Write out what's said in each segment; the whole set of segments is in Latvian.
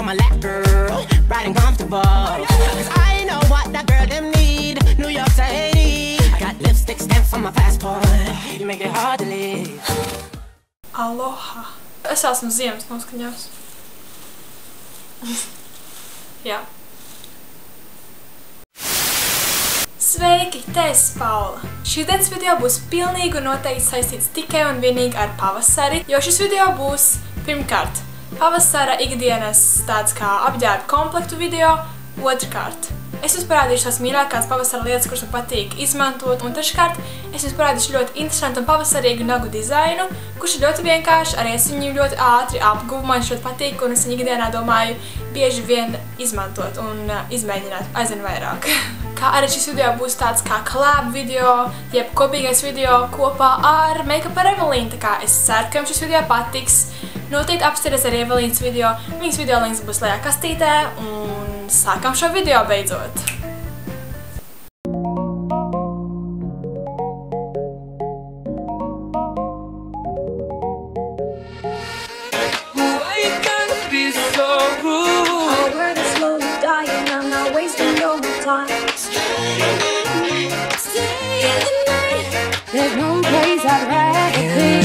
my lap, girl, riding comfortable. Cause I know what that girl them need. New York to Haiti. I got lipstick stamps on my passport. You make it hard to leave. Aloha. Es esmu ziemas noskaņās. Jā. Sveiki, te esi Paula. Šīdienas video būs pilnīgi un noteikti saistīts tikai un vienīgi ar pavasari, jo šis video būs pirmkārt pavasara ikdienas tāds kā apģērba komplektu video, otrkārt es jums parādīšu tās mīļākās pavasara lietas, kuras man patīk izmantot, un treškārt es jums parādīšu ļoti interesantu un pavasarīgu nagu dizainu, kurš ir ļoti vienkārši, arī es viņu ļoti ātri apguvu, man ļoti patīk, un es viņu ikdienā domāju bieži vien izmantot un izmēģināt aizvien vairāk. Kā arī šis video būs tāds kā collab video, jeb kopīgais video kopā ar Make-up ar Evelīnu, tā kā es ceru, ka jums šis video patiks. Noteikti apsties arī Evelīnas video, viņas video links būs lejā kastītē, un sākam šo video beidzot! There's no place I'd rather be.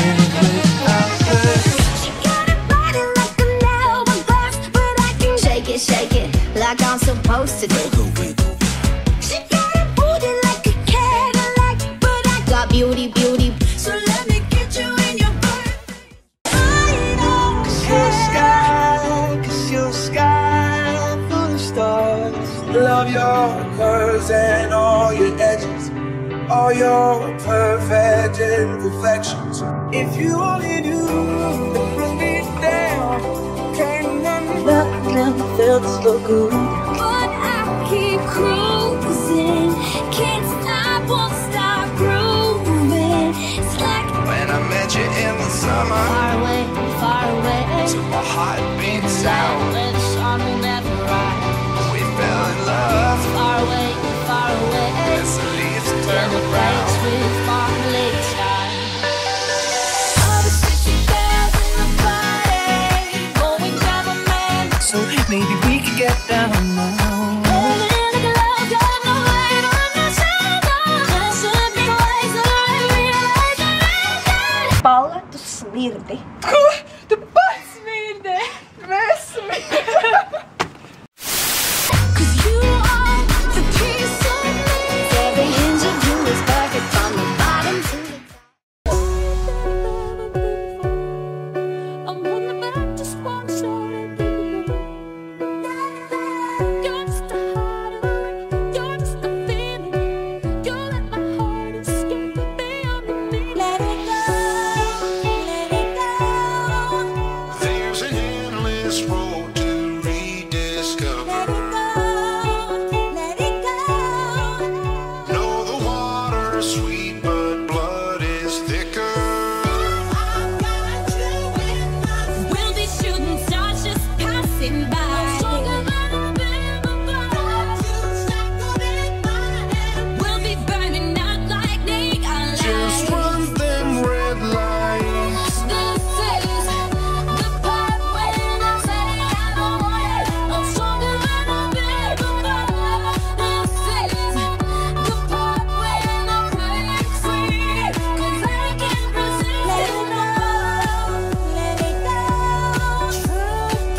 She got a body like an hourglass, but I can shake it like I'm supposed to do. She got a booty like a Cadillac, but I got beauty. So let me get you in your bird. Cause you're a sky full of stars. Love your curves and all your edges, all your perfect imperfections. If you only knew that brings me down, can't nothing felt so good. But I keep cruising, can't stop, won't stop grooving. It's like When I met you in the summer, far away, to my heartbeat sound, where the sun will never rise. we fell in love Far away, as the leaves turn around. with sparkling skies. All the sexy girls in the party, going down my man. So maybe we could get down now. Paula, tu smirdi. Ko? Tu pats smirdē? Mēs smirdē! Cause you are the piece of me. Every inch of you is perfect from the bottom to the top. I'm wondering about just one shot. You're just a heart of mine. You're just a feeling. You let my heart escape beyond the meaning. Let it go. Let it go. There's an endless road to rediscover. Let it go. Know the water's sweet, but blood is thicker. We'll be shooting stars just passing by. We'll be burning out like neon Just lights. run them red lights. This is the part when I say I don't want it. I'm stronger than I've been before. This is the part when I break free. 'Cause I can't resist. Let it go. Let it go.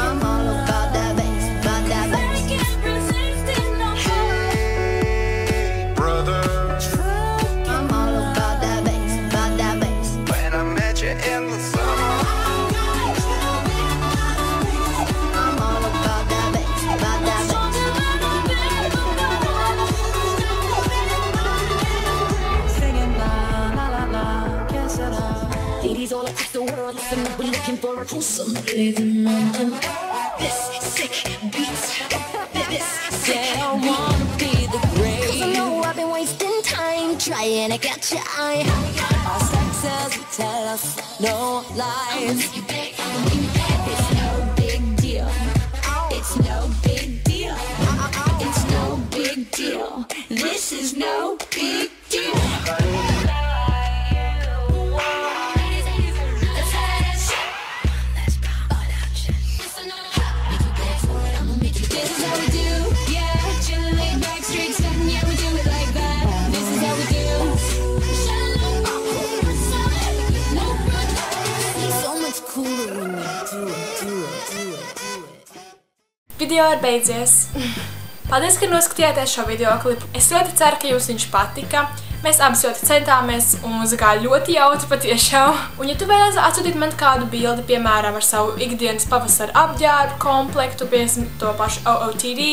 I'm all about that bass, about that bass. I can't resist it no more. Hey, brother, I'm all about that bass, about that bass. when I met you in the summer, I'm all about that bass, about that bass. Singing la la la la, que sera? Ladies all across the world, listen up, we're looking for a wholesome rhythm. This sick beat, this said I wanna be the great. 'Cause I know I've been wasting time trying to catch your eye. Our senses tell us no lies. It's no big deal. It's no big deal. It's no big deal. This is no big deal. Let's video ir beidzies. Paldies, ka noskatījāties šo video klipu. Es ļoti ceru, ka jums viņš patika. Mēs abas ļoti centāmies un mums gāja ļoti jautri patiešām. Un ja tu vēlies atsūtīt man kādu bildi, piemēram, ar savu ikdienas pavasara apģērbu komplektu, piemēram, to pašu OOTD,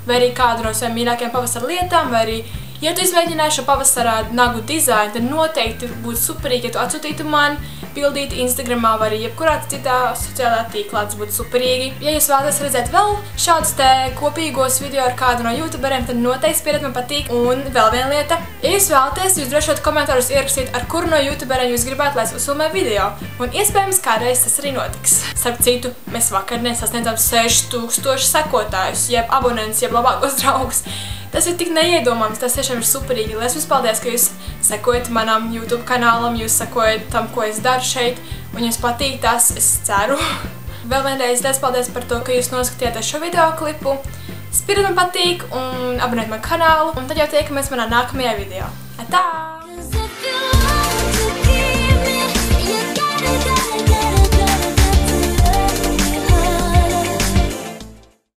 vai arī kādu no saviem mīļākajiem pavasara lietām, vai arī, ja tu izmēģināji šo pavasarā nagu dizainu, tad noteikti būtu superīgi, ja tu atsūtītu man bildīti Instagramā vai arī jebkurā citā sociālā tīklā, tas būtu superīgi. Ja jūs vēlaties redzēt vēl šādus te kopīgos video ar kādu no youtuberiem, tad noteikti spiediet man patīk. Un vēl viena lieta, ja jūs vēlaties, jūs droši varat komentārus ierakstīt, ar kuru no youtuberiem jūs gribētu, lai es uzfilmē video. Un iespējams kādreiz tas arī notiks. Starp citu, mēs vakardien sasniedzām 6000 sekotājus, jeb abonentus, jeb labākos draugus. Tas ir tik neiedomājams, tas tiešām ir superīgi. Liels jums paldies, ka jūs sekojat manam YouTube kanālam, jūs sekojat tam, ko es daru šeit, un jums patīk tas, es ceru. Vēl vienreiz liels paldies par to, ka jūs noskatījāties šo video klipu. Spiediet man patīk un abonēt man kanālu, un tad jau tiekamies manā nākamajā video. Atā!